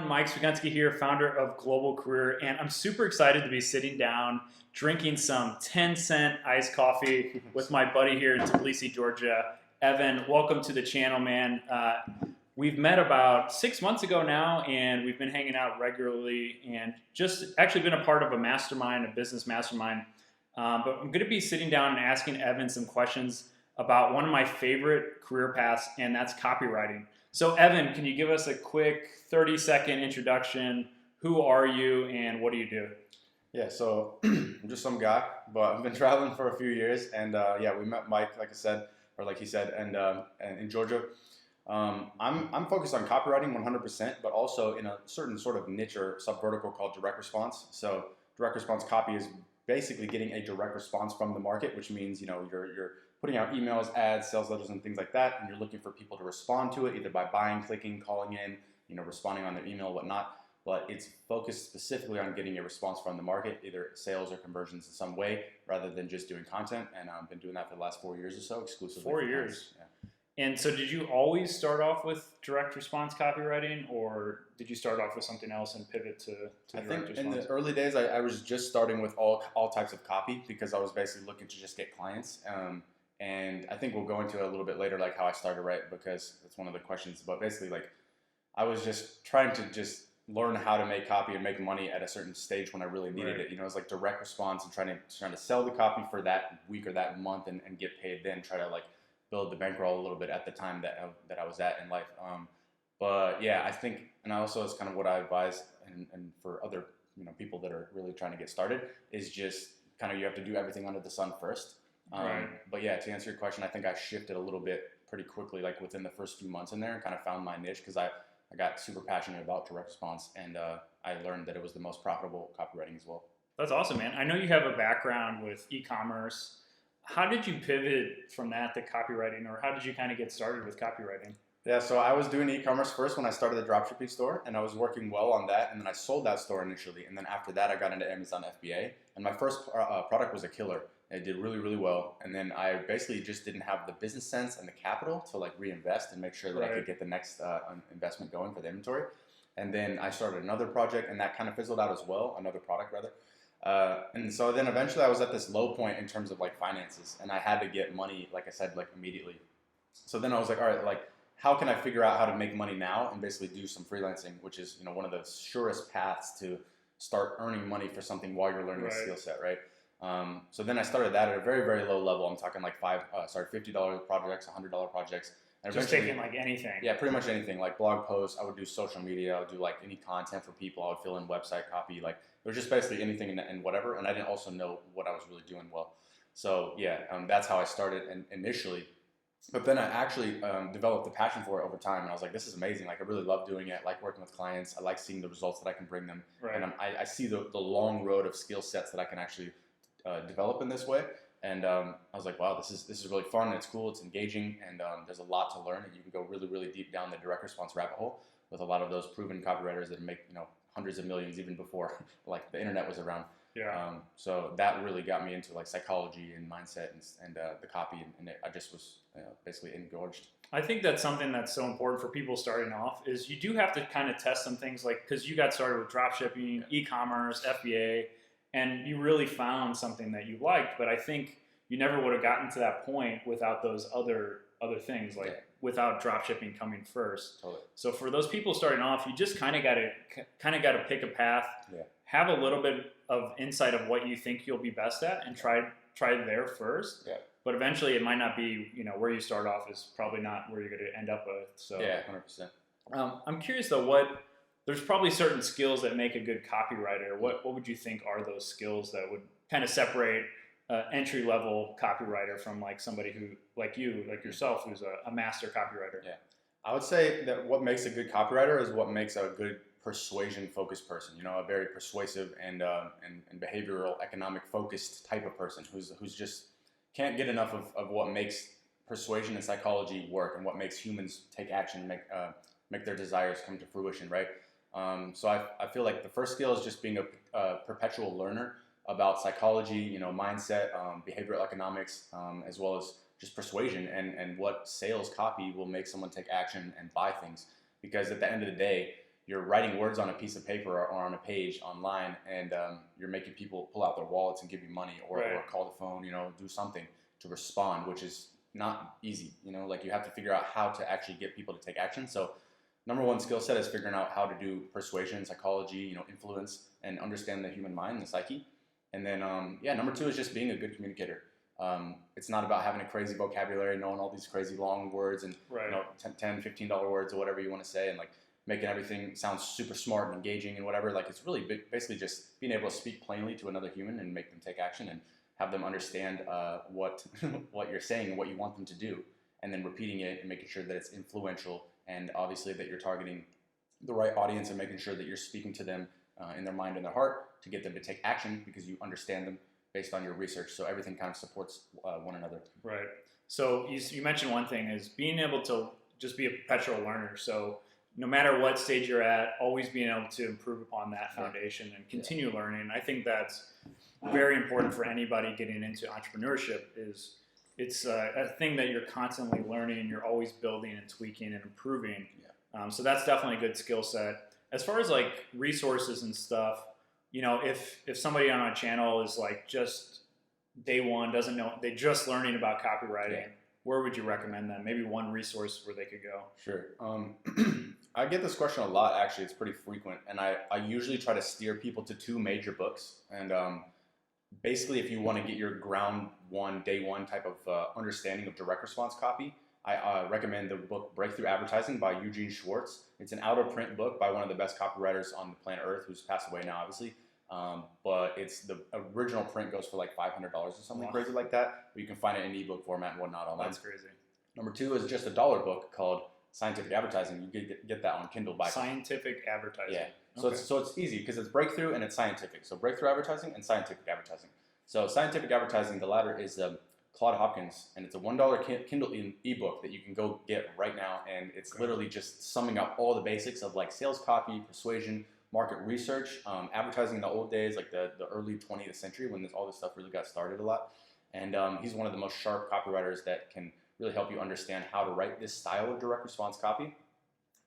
everyone. Mike Swigunski here, founder of Global Career, and I'm super excited to be sitting down, drinking some 10-cent iced coffee with my buddy here in Tbilisi, Georgia. Evan, welcome to the channel, man. We've met about 6 months ago now, and we've been hanging out regularly and just actually been a part of a mastermind, a business mastermind. But I'm going to be sitting down and asking Evan some questions about one of my favorite career paths, and that's copywriting. So Evan, can you give us a quick 30-second introduction? Who are you and what do you do? Yeah, so I'm just some guy, but I've been traveling for a few years, and yeah, we met Mike, like I said, or like he said, and in Georgia. I'm focused on copywriting 100%, but also in a certain sort of niche or subvertical called direct response. So direct response copy is basically getting a direct response from the market, which means you're putting out emails, ads, sales letters, and things like that, and you're looking for people to respond to it either by buying, clicking, calling in, responding on their email, whatnot. But it's focused specifically on getting a response from the market, either sales or conversions in some way, rather than just doing content. And I've been doing that for the last 4 years or so, exclusively. 4 years. Yeah. And so did you always start off with direct response copywriting, or did you start off with something else and pivot to I direct think response? in the early days, I was just starting with all types of copy because I was basically looking to just get clients. And I think we'll go into it a little bit later, like how I started, right? Because it's one of the questions. But basically, like, I was just trying to just learn how to make copy and make money at a certain stage when I really needed it. It was like direct response and trying to sell the copy for that week or that month and get paid. Then try to like build the bankroll a little bit at the time that I was at in life. But yeah, I think, and also it's kind of what I advise, and for other people that are really trying to get started, is just kind of you have to do everything under the sun first. But yeah, to answer your question, I think I shifted a little bit pretty quickly, like within the first few months in there, and kind of found my niche because I got super passionate about direct response, and I learned that it was the most profitable copywriting as well. That's awesome, man. I know you have a background with e-commerce. How did you pivot from that to copywriting, or how did you kind of get started with copywriting? Yeah, so I was doing e-commerce first when I started the dropshipping store, and I was working well on that, and then I sold that store initially, and then after that I got into Amazon FBA, and my first product was a killer. It did really, really well, and then I basically just didn't have the business sense and the capital to like reinvest and make sure that I could get the next investment going for the inventory. And then I started another project, and that kind of fizzled out as well, another product rather. And so then eventually I was at this low point in terms of like finances, and I had to get money, like I said, like immediately. So then I was like, all right, like how can I figure out how to make money now and basically do some freelancing, which is one of the surest paths to start earning money for something while you're learning a skill set, right? So then I started that at a very, very low level. I'm talking like $50 projects, $100 projects. And just taking like anything. Yeah, pretty much anything, like blog posts. I would do social media. I would do like any content for people. I would fill in website copy. Like it was just basically anything and whatever. And I didn't also know what I was really doing well. So yeah, that's how I started initially. But then I actually developed a passion for it over time. And I was like, this is amazing. Like I really love doing it. I like working with clients. I like seeing the results that I can bring them. And I see the long road of skill sets that I can actually develop in this way. And I was like, wow, this is really fun. It's cool. It's engaging, and there's a lot to learn. And you can go really, really deep down the direct response rabbit hole with a lot of those proven copywriters that make hundreds of millions even before like the internet was around. Yeah. So that really got me into like psychology and mindset and the copy, and I just was basically engorged. I think that's something that's so important for people starting off is you do have to kind of test some things, like because you got started with dropshipping, e-commerce, FBA. And you really found something that you liked, but I think you never would have gotten to that point without those other things, like without dropshipping coming first. Totally. So for those people starting off, you just kind of got to pick a path, have a little bit of insight of what you think you'll be best at, and try there first. Yeah. But eventually, it might not be where you start off is probably not where you're going to end up with. So yeah, 100%. I'm curious though, there's probably certain skills that make a good copywriter. What would you think are those skills that would kind of separate entry-level copywriter from like somebody who, like yourself, who's a master copywriter? Yeah, I would say that what makes a good copywriter is what makes a good persuasion-focused person. A very persuasive and behavioral, economic-focused type of person who's just can't get enough of what makes persuasion and psychology work and what makes humans take action, make their desires come to fruition, right? So I feel like the first skill is just being a perpetual learner about psychology, mindset, behavioral economics, as well as just persuasion and what sales copy will make someone take action and buy things. Because at the end of the day, you're writing words on a piece of paper or on a page online, and you're making people pull out their wallets and give you money, or call the phone, do something to respond, which is not easy. Like you have to figure out how to actually get people to take action. So number one skill set is figuring out how to do persuasion, psychology, influence, and understand the human mind, the psyche. And then, number two is just being a good communicator. It's not about having a crazy vocabulary, knowing all these crazy long words and $10, $15 words or whatever you want to say, and like making everything sound super smart and engaging and whatever. Like it's really basically just being able to speak plainly to another human and make them take action and have them understand what what you're saying and what you want them to do, and then repeating it and making sure that it's influential, and obviously that you're targeting the right audience and making sure that you're speaking to them in their mind and their heart to get them to take action because you understand them based on your research. So everything kind of supports one another. Right. So you mentioned one thing is being able to just be a perpetual learner. So no matter what stage you're at, always being able to improve upon that foundation and continue learning. I think that's very important for anybody getting into entrepreneurship. It's a thing that you're constantly learning, you're always building and tweaking and improving. So that's definitely a good skill set. As far as like resources and stuff, if somebody on our channel is like just day one, doesn't know, they're just learning about copywriting, where would you recommend them? Maybe one resource where they could go. Sure. I get this question a lot, actually. It's pretty frequent. And I usually try to steer people to two major books. And basically, if you want to get your ground one, day one type of understanding of direct response copy, I recommend the book Breakthrough Advertising by Eugene Schwartz. It's an out-of-print book by one of the best copywriters on the planet Earth, who's passed away now, obviously. But the original print goes for like $500 or something crazy like that. But you can find it in ebook format and whatnot online. That's crazy. Number two is just $1 book called Scientific Advertising. You get that on Kindle by Scientific Advertising. Yeah. So it's easy because it's breakthrough and it's scientific. So breakthrough advertising and scientific advertising. So scientific advertising, the latter is Claude Hopkins, and it's a $1 Kindle ebook that you can go get right now, and it's literally just summing up all the basics of like sales copy, persuasion, market research, advertising in the old days, like the early 20th century when all this stuff really got started a lot. And he's one of the most sharp copywriters that can really help you understand how to write this style of direct response copy.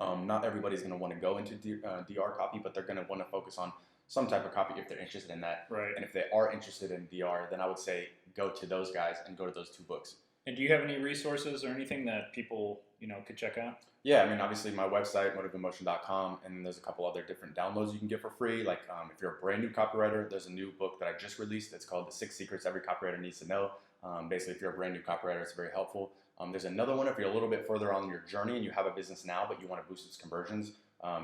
Not everybody's going to want to go into DR copy, but they're going to want to focus on some type of copy if they're interested in that. Right. And if they are interested in DR, then I would say go to those guys and go to those two books. And do you have any resources or anything that people could check out? Yeah, I mean, obviously my website, motiveemotion.com, and then there's a couple other different downloads you can get for free. Like if you're a brand new copywriter, there's a new book that I just released. It's called The 6 Secrets Every Copywriter Needs to Know. Basically, if you're a brand new copywriter, it's very helpful. There's another one if you're a little bit further on your journey and you have a business now, but you want to boost its conversions.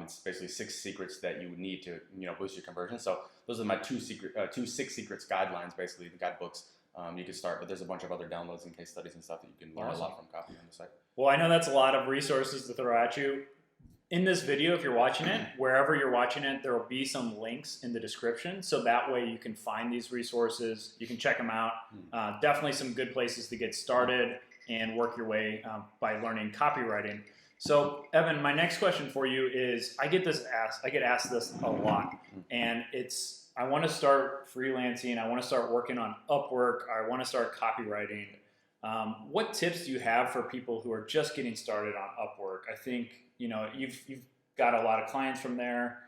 It's basically 6 secrets that you would need to boost your conversion. So those are my two 6 secrets guidelines, basically the guidebooks. You can start, but there's a bunch of other downloads and case studies and stuff that you can learn a lot from copy on the site. Well, I know that's a lot of resources to throw at you. In this video, if you're watching it, wherever you're watching it, there will be some links in the description. So that way you can find these resources. You can check them out. Definitely some good places to get started and work your way by learning copywriting. So Evan, my next question for you is, I get asked this a lot, and I want to start freelancing. I want to start working on Upwork. I want to start copywriting. What tips do you have for people who are just getting started on Upwork? I think you've got a lot of clients from there.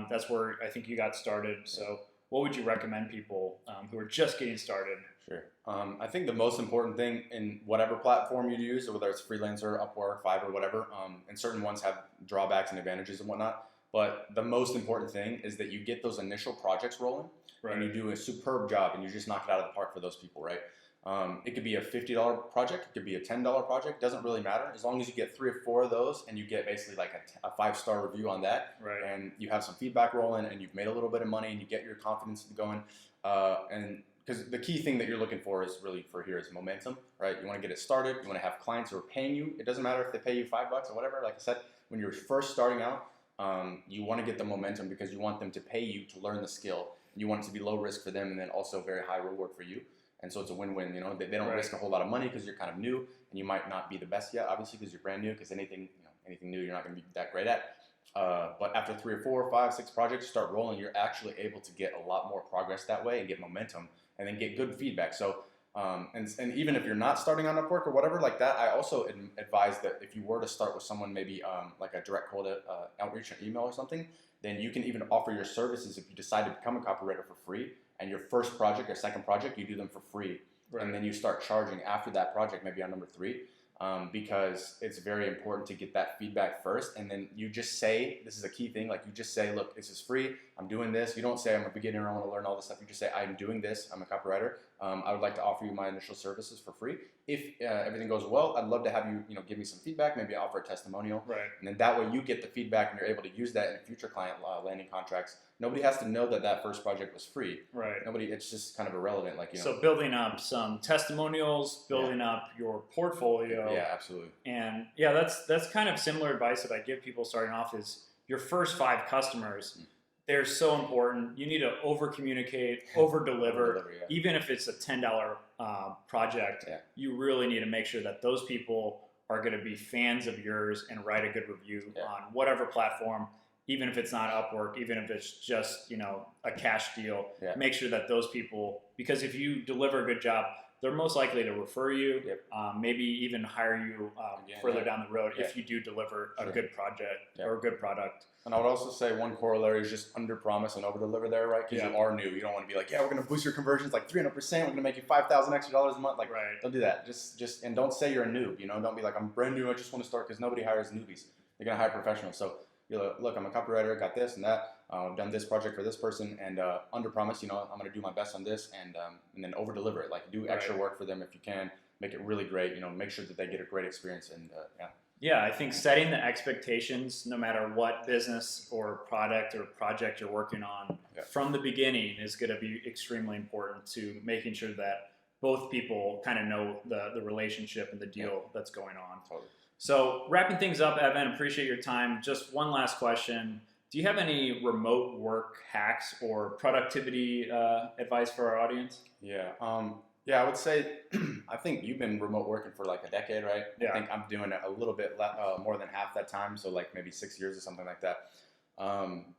That's where I think you got started. So what would you recommend people who are just getting started? Sure. I think the most important thing in whatever platform you use, whether it's Freelancer, Upwork, Fiverr, whatever, and certain ones have drawbacks and advantages and whatnot, but the most important thing is that you get those initial projects rolling, and you do a superb job, and you just knock it out of the park for those people, right? It could be a $50 project, it could be a $10 project, doesn't really matter, as long as you get 3 or 4 of those, and you get basically like a 5-star review on that, and you have some feedback rolling, and you've made a little bit of money, and you get your confidence going, and because the key thing that you're looking for is momentum, right? You want to get it started. You want to have clients who are paying you. It doesn't matter if they pay you $5 or whatever. Like I said, when you're first starting out, you want to get the momentum because you want them to pay you to learn the skill. You want it to be low risk for them and then also very high reward for you. And so it's a win-win. They don't risk a whole lot of money because you're kind of new, and you might not be the best yet, obviously, because you're brand new. Because anything new, you're not going to be that great at. But after 3 or 4, 5, 6 projects start rolling, you're actually able to get a lot more progress that way and get momentum, and then get good feedback. So And even if you're not starting on Upwork or whatever like that, I also advise that if you were to start with someone, maybe like a direct cold outreach or email or something, then you can even offer your services if you decide to become a copywriter for free. And your first project or second project, you do them for free. Right. And then you start charging after that project, maybe on number 3. Because it's very important to get that feedback first, and then you just say, this is a key thing, like you just say, look, this is free, I'm doing this. You don't say I'm a beginner, I want to learn all this stuff. You just say, I'm doing this, I'm a copywriter, I would like to offer you my initial services for free. If everything goes well, I'd love to have you, give me some feedback, maybe offer a testimonial. Right. And then that way you get the feedback and you're able to use that in future client landing contracts. Nobody has to know that first project was free. Right. It's just kind of irrelevant. So building up some testimonials, building up your portfolio. Yeah, absolutely. And yeah, that's kind of similar advice that I give people starting off is your first 5 customers. They're so important. You need to over communicate, over deliver. Yeah. Even if it's a $10 project, you really need to make sure that those people are going to be fans of yours and write a good review on whatever platform. Even if it's not Upwork, even if it's just, a cash deal, make sure that those people, because if you deliver a good job, they're most likely to refer you, maybe even hire you further down the road if you do deliver a good project or a good product. And I would also say one corollary is just under promise and over deliver there, right? Because you are new. You don't want to be like, we're going to boost your conversions like 300%. We're going to make you $5,000 extra a month. Like, don't do that. Just and don't say you're a noob. Don't be like, I'm brand new. I just want to start, because nobody hires newbies. They're going to hire professionals. So you're like, look, I'm a copywriter. Got this and that. I've done this project for this person, and under promise. I'm going to do my best on this, and then over deliver it. Like, do extra work for them if you can. Make it really great. Make sure that they get a great experience. And Yeah, I think setting the expectations, no matter what business or product or project you're working on, from the beginning is going to be extremely important to making sure that both people kind of know the relationship and the deal that's going on. Totally. So wrapping things up, Evan, appreciate your time. Just one last question. Do you have any remote work hacks or productivity advice for our audience? Yeah. I would say, I think you've been remote working for like a decade, right? Yeah. I think I'm doing it a little bit more than half that time, so like maybe 6 years or something like that.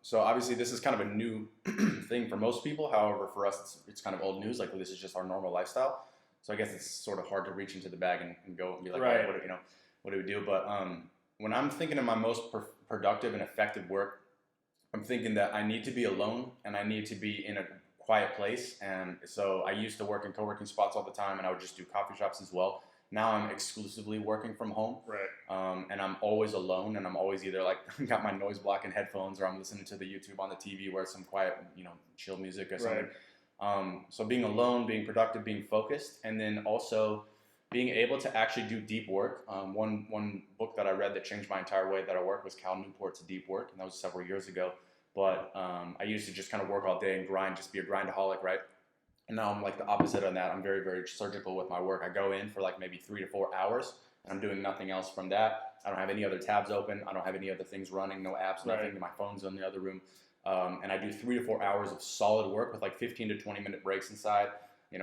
So obviously this is kind of a new thing for most people. However, for us, it's kind of old news. Like, this is just our normal lifestyle. So I guess it's sort of hard to reach into the bag and go and be like, right. What do we do? But when I'm thinking of my most productive and effective work, I'm thinking that I need to be alone and I need to be in a quiet place. And so I used to work in co-working spots all the time, and I would just do coffee shops as well. Now I'm exclusively working from home. Right. And I'm always alone, and I'm always either like got my noise blocking headphones, or I'm listening to the YouTube on the TV where it's some quiet, chill music or something. Right. So being alone, being productive, being focused, and then also being able to actually do deep work. One book that I read that changed my entire way that I work was Cal Newport's Deep Work, and that was several years ago. But I used to just kind of work all day and grind, just be a grindaholic, right? And now I'm like the opposite of that. I'm very, very surgical with my work. I go in for like maybe 3 to 4 hours, and I'm doing nothing else from that. I don't have any other tabs open. I don't have any other things running, no apps, nothing. Right. My phone's in the other room. And I do 3 to 4 hours of solid work with like 15 to 20 minute breaks inside.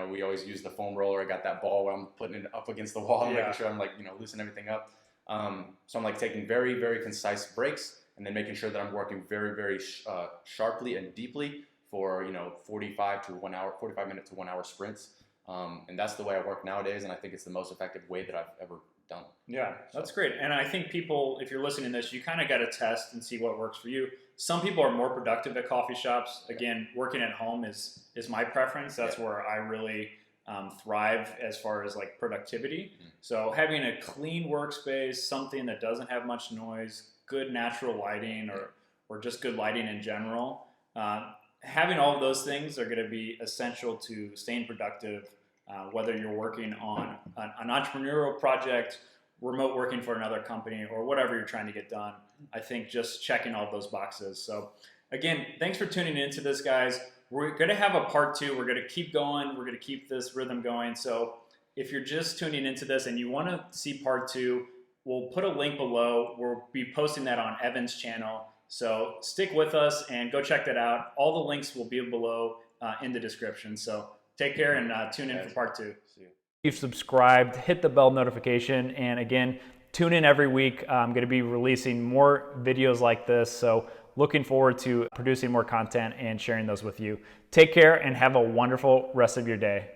We always use the foam roller. I got that ball where I'm putting it up against the wall and making sure I'm like, loosening everything up. So I'm like taking very, very concise breaks, and then making sure that I'm working very, very sharply and deeply for 45 minute to 1 hour sprints. And that's the way I work nowadays, and I think it's the most effective way that I've ever done. Yeah, that's great. And I think people, if you're listening to this, you kind of got to test and see what works for you. Some people are more productive at coffee shops. Again, working at home is my preference. That's where I really thrive as far as like productivity. Mm-hmm. So having a clean workspace, something that doesn't have much noise, good natural lighting, or just good lighting in general, having all of those things are going to be essential to staying productive, whether you're working on an entrepreneurial project, remote working for another company, or whatever you're trying to get done. I think just checking all those boxes. So again, thanks for tuning into this, guys. We're going to have a part 2. We're going to keep going. We're going to keep this rhythm going. So if you're just tuning into this and you want to see part 2, we'll put a link below. We'll be posting that on Evan's channel. So stick with us and go check that out. All the links will be below in the description. So take care and tune in for part 2. See you. If you've subscribed, hit the bell notification. And again, tune in every week. I'm going to be releasing more videos like this. So looking forward to producing more content and sharing those with you. Take care and have a wonderful rest of your day.